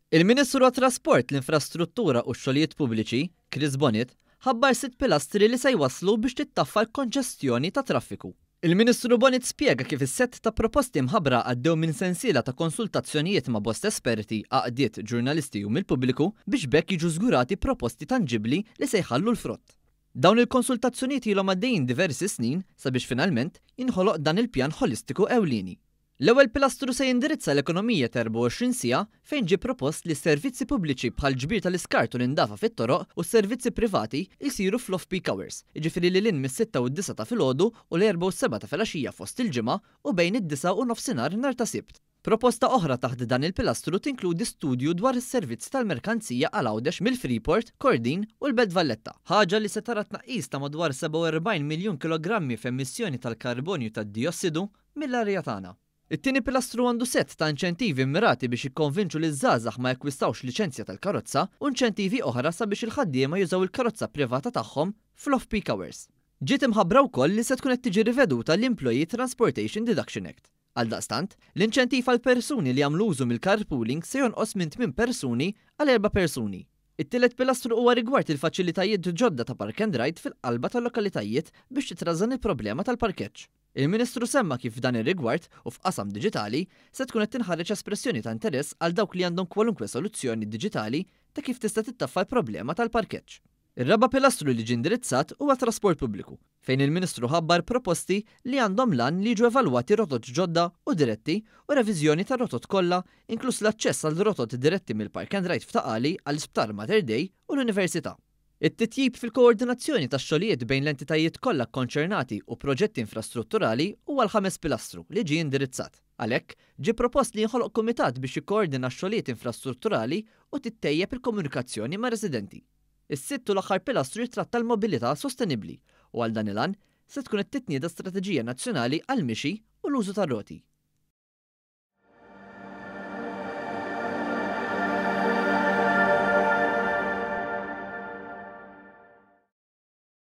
Il-Ministru għat-Trasport, l-Infrastruttura u x-Xogħlijiet Pubbliċi, Chris Bonnet, ħabbar 6 pilastri li se jwasslu biex tittaffa l-konġestjoni ta' traffiku. Il-Ministru Bonnet spjega kif is-sett ta' proposti mħabbra għaddew minn sensiela ta' konsultazzjonijiet ma' bost esperti, għaqdiet, ġurnalisti u mill-pubbliku biex bekk jiġu żgurati proposti tanġibli li se jħallu l-frott. Dawn il-konsultazzjonijiet ilhom għaddejjin diversi snin sabiex finalment jinħoloq dan il-pjan holistiku ewlieni. L-ewwel pilastru se jindirizza l-ekonomija ta' 24 siegħa fejn ġie propost li s-servizzi pubbliċi bħal ġbir tal-iskart u l-indafa fit-toroq u s-servizzi privati jsiru fl-off-peak hours, jiġifieri lil mis-6 u d-9 ta' filgħodu u l-4 u s-7 ta' filgħaxija fost il-ġimgħa u bejn id-9 u nofsinhar nhar ta' Sibt. Proposta oħra taħt dan il-pilastru tinkludi studju dwar is-servizz tal-merkanzija għal Għawdex mill-Freeport, Kordin u l-Belt Valletta, ħaġa li se tara tnaqqis ta' madwar 47 miljun kilogrammi f'emissjoni tal-karbonju tad-diossidu mill-arja tagħna. It-tieni pilastru għandu set ta' inċentivi mirati biex jikkonvinċu li żgħażagħ ma jekkwistawx liċenzja tal-karozza u inċentivi oħra sabiex il-ħaddiema jużaw il-karozza privata tagħhom fl-off-peak hours. Ġiet imħabbra wkoll li se tkun qed tiġi riveduta l-Employee Transportation Deduction Act. Għaldaqstant, l-inċentiv għal persuni li jagħmlu użu mill-carpooling se jonqos minn 8 persuni għal 4 persuni. It-tielet pilastru huwa rigward il-faċilitajiet ġodda ta' park and ride fil-qalba tal-lokalitajiet biex titrażżan il-problema tal-parkeġġ. Il-Ministru semma kif dan ir-rigward u f'qasam diġitali se tkun qed tinħareġ espressjoni ta' interess għal dawk li għandhom kwalunkwe soluzzjoni diġitali ta' kif tista' tittaffa l-problema tal-parkeġġ. Ir-raba' pilastru li ġie indirizzat huwa trasport pubbliku, fejn il-Ministru ħabbar proposti li għandhom lan li jiġu evalwati rotot ġodda u diretti u reviżjoni ta' rotot kollha, inkluż l-aċċess għal rotot diretti mill-Park and Ride f'Taqali għall-Isptar Mater Dei u l-Università. It-titjib fil-koordinazzjoni tax-xogħlijiet bejn l-entitajiet kollha konċernati u proġetti infrastrutturali huwa l-5 pilastru li ġie indirizzat. Għalhekk ġie propost li jinħoloq kumitat biex jikkoordina x-xogħlijiet infrastrutturali u tittejjeb il-komunikazzjoni ma' residenti. Is-sitt u l-aħħar pilastru jitratta l-mobilità sostenibbli u għal dan il-għan se tkun qed titnieda strateġija nazzjonali għall-mixi u l-użu tar-roti.